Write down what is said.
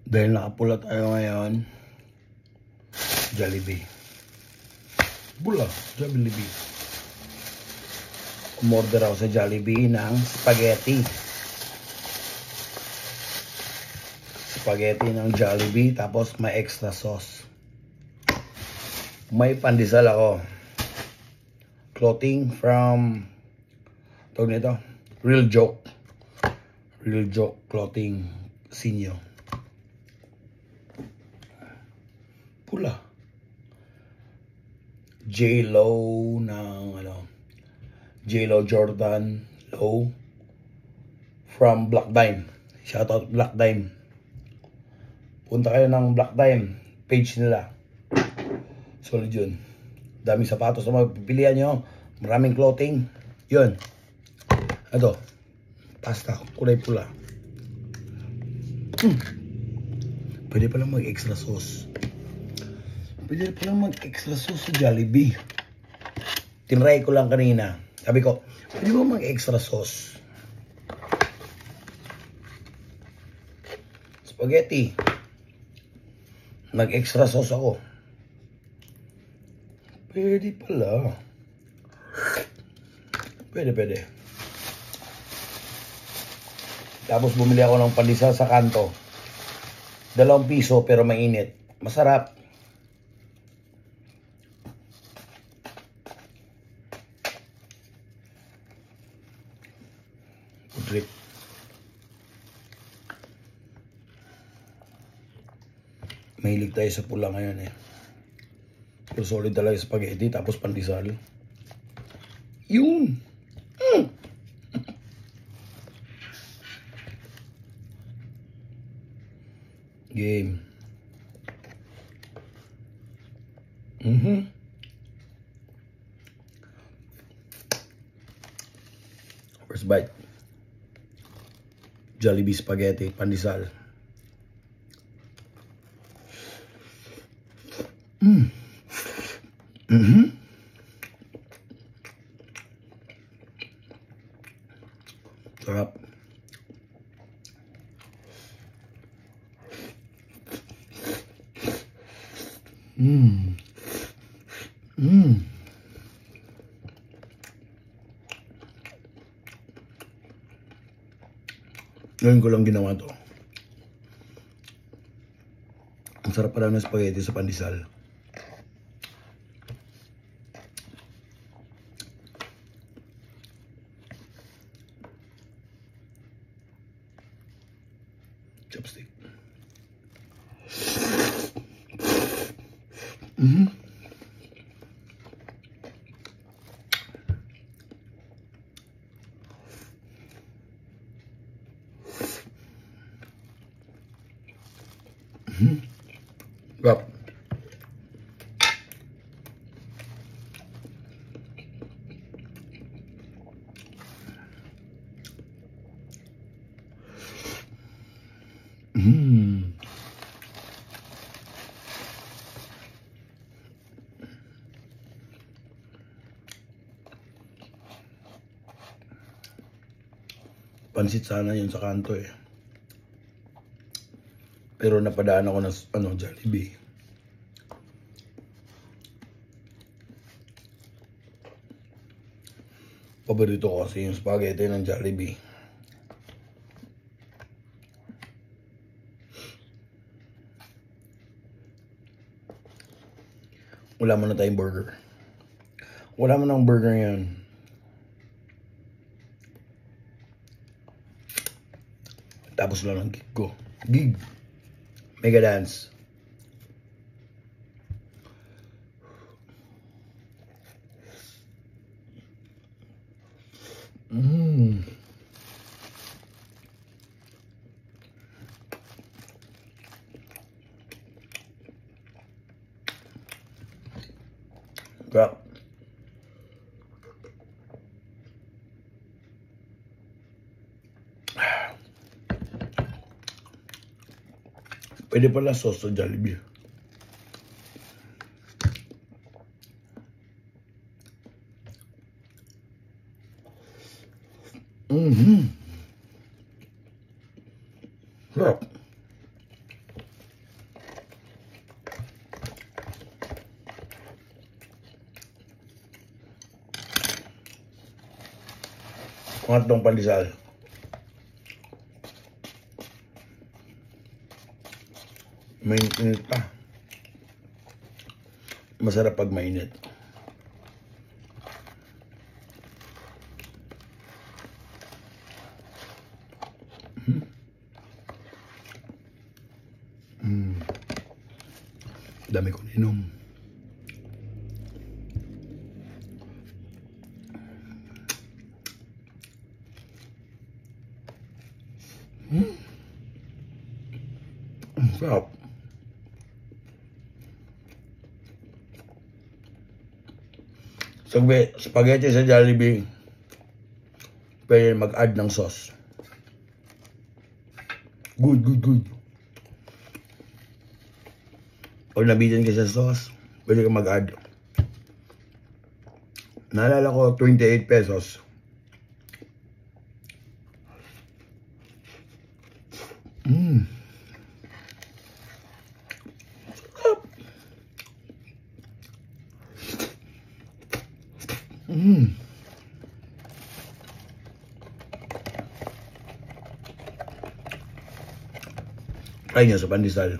Dahil nakapula tayo ngayon, Jollibee. Bula, Jollibee. Umorder ako sa Jollibee ng spaghetti. Spaghetti ng Jollibee, tapos may extra sauce. May pandesal ako. Clothing from, tawag nito, Real Joke. Real Joke Clothing Sinyo. Pula. J-Lo ng J-Lo Jordan Low from Black Dime. Shoutout Black Dime. Punta kayo ng Black Dime page nila. Solid yun. Daming sapatos na mapipilian nyo. Maraming clothing. Yun. Ito. Pasta. Kulay pula. Pwede palang mag-extra sauce. Pwede palang mag-extra sauce sa Jollibee. Tinry ko lang kanina. Sabi ko, pwede ba mag-extra sauce? Spaghetti. Nag-extra sauce ako. Pwede pala. Pwede. Tapos bumili ako ng pandesal sa kanto. 2 piso pero mainit. Masarap. Drip. Mahilig tayo sa pula ngayon eh. Pero solid talaga spaghetti tapos pandesal. Yun. Game. First bite. Jollibee spaghetti, pandesal. Sarap. Ngayon ko lang ginawa to. Ang sarap pa ng spaghetti sa pandesal. Chopstick. Sarap. Pansit sana yun sa kanto eh. Pero napadaan ako ng Jollibee. Paborito ko kasi yung spaghetti ng Jollibee. Wala mo na tayong burger. Wala mo ng burger yan. Tapos lang ang gig ko. Gig. Mega dance. Crap. Pwede pala sauce sa Jollibee. Sarap. Pangatlong pandesal. Mainit pa. Masarap pag mainit. Dami ko inom. Sarap. Spaghetti sa Jollibee, pwede mag-add ng sauce. Good, good, good. Pag nabitin ka sa sauce, pwede ka mag-add. Naalala ko, 28 pesos. Try nyo sa pandesal.